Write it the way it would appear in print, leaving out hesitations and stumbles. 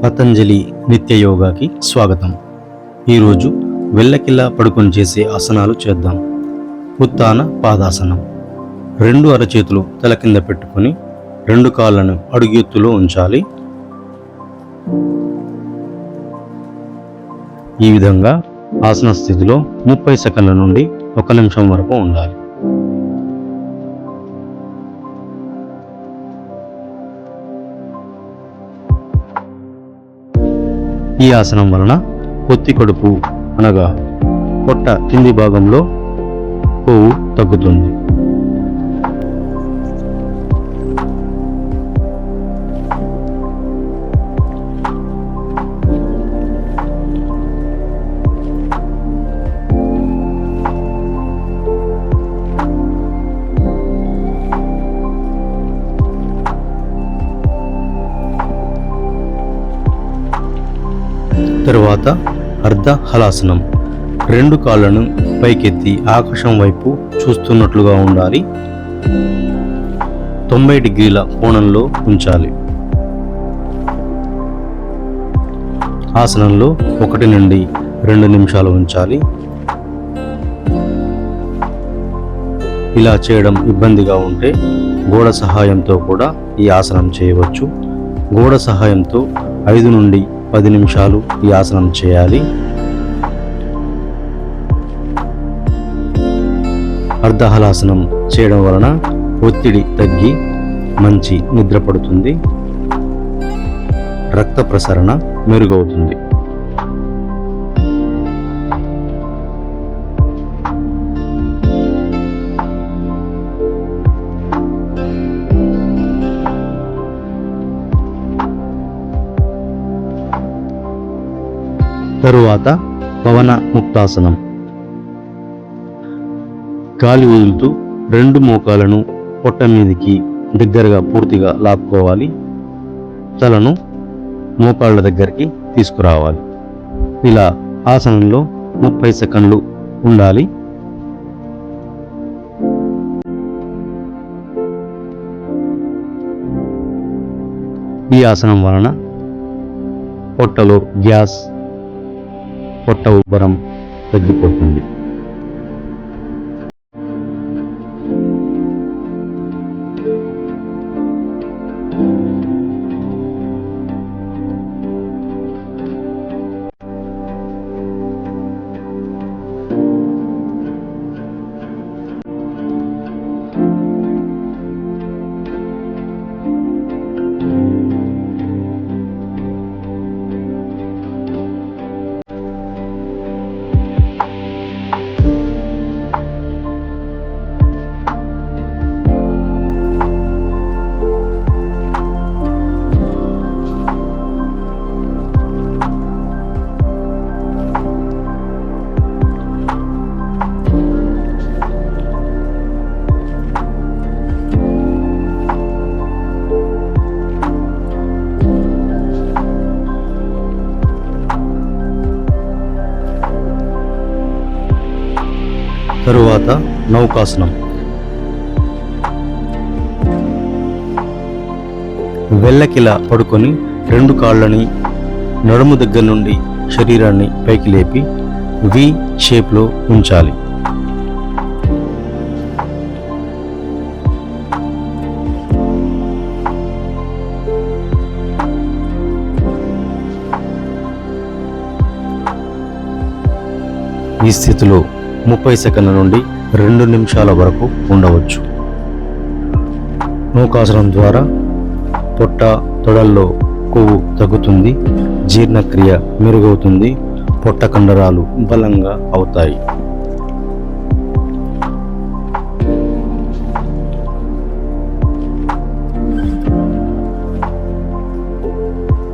పతంజలి నిత్య యోగాకి స్వాగతం. ఈరోజు వెళ్ళకిలా పడుకొని చేసే ఆసనాలు చేద్దాం. ఉత్తాన పాదాసనం. రెండు అరచేతులు తల కింద పెట్టుకొని రెండు కాళ్ళను అడుగెత్తులో ఉంచాలి. ఈ విధంగా ఆసన స్థితిలో 30 సెకండ్ల నుండి 1 నిమిషం వరకు ఉండాలి. ఈ ఆసనం వలన పొత్తి కడుపు అనగా పొట్ట కింది భాగంలో కొవ్వు తగ్గుతుంది. తరువాత అర్ధ హలాసనం. రెండు కాళ్ళను పైకెత్తి ఆకాశం వైపు చూస్తున్నట్లుగా ఉండాలి. 90 డిగ్రీల కోణంలో ఉంచాలి. ఆసనంలో 1 నుండి 2 నిమిషాలు ఉంచాలి. ఇలా చేయడం ఇబ్బందిగా ఉంటే గోడ సహాయంతో కూడా ఈ ఆసనం చేయవచ్చు. గోడ సహాయంతో 5 నుండి 10 నిమిషాలు ఈ ఆసనం చేయాలి. అర్ధహలాసనం చేయడం వలన ఒత్తిడి తగ్గి మంచి నిద్ర పడుతుంది, రక్త ప్రసరణ మెరుగవుతుంది. తరువాత పవన ముక్తాసనం. గాలి వదులుతూ రెండు మోకాలను పొట్ట మీదికి దగ్గరగా పూర్తిగా లాక్కోవాలి. తలను మోకాళ్ళ దగ్గరికి తీసుకురావాలి. ఇలా ఆసనంలో 30 సెకండ్లు ఉండాలి. ఈ ఆసనం వలన పొట్టలో గ్యాస్, పొట్ట ఉబ్బరం తగ్గిపోతుంది. తరువాత నౌకాసనం. వెళ్ళకిలా పడుకొని రెండు కాళ్ళని నడుము దగ్గర నుండి శరీరాన్ని పైకి లేపి వి షేప్లో ఉంచాలి. ఈ స్థితిలో 30 సెకండ్ల నుండి 2 నిమిషాల వరకు ఉండవచ్చు. నౌకాసనం ద్వారా పొట్ట, తొడల్లో కొవ్వు తగ్గుతుంది, జీర్ణక్రియ మెరుగవుతుంది, పొట్ట కండరాలు బలంగా అవుతాయి.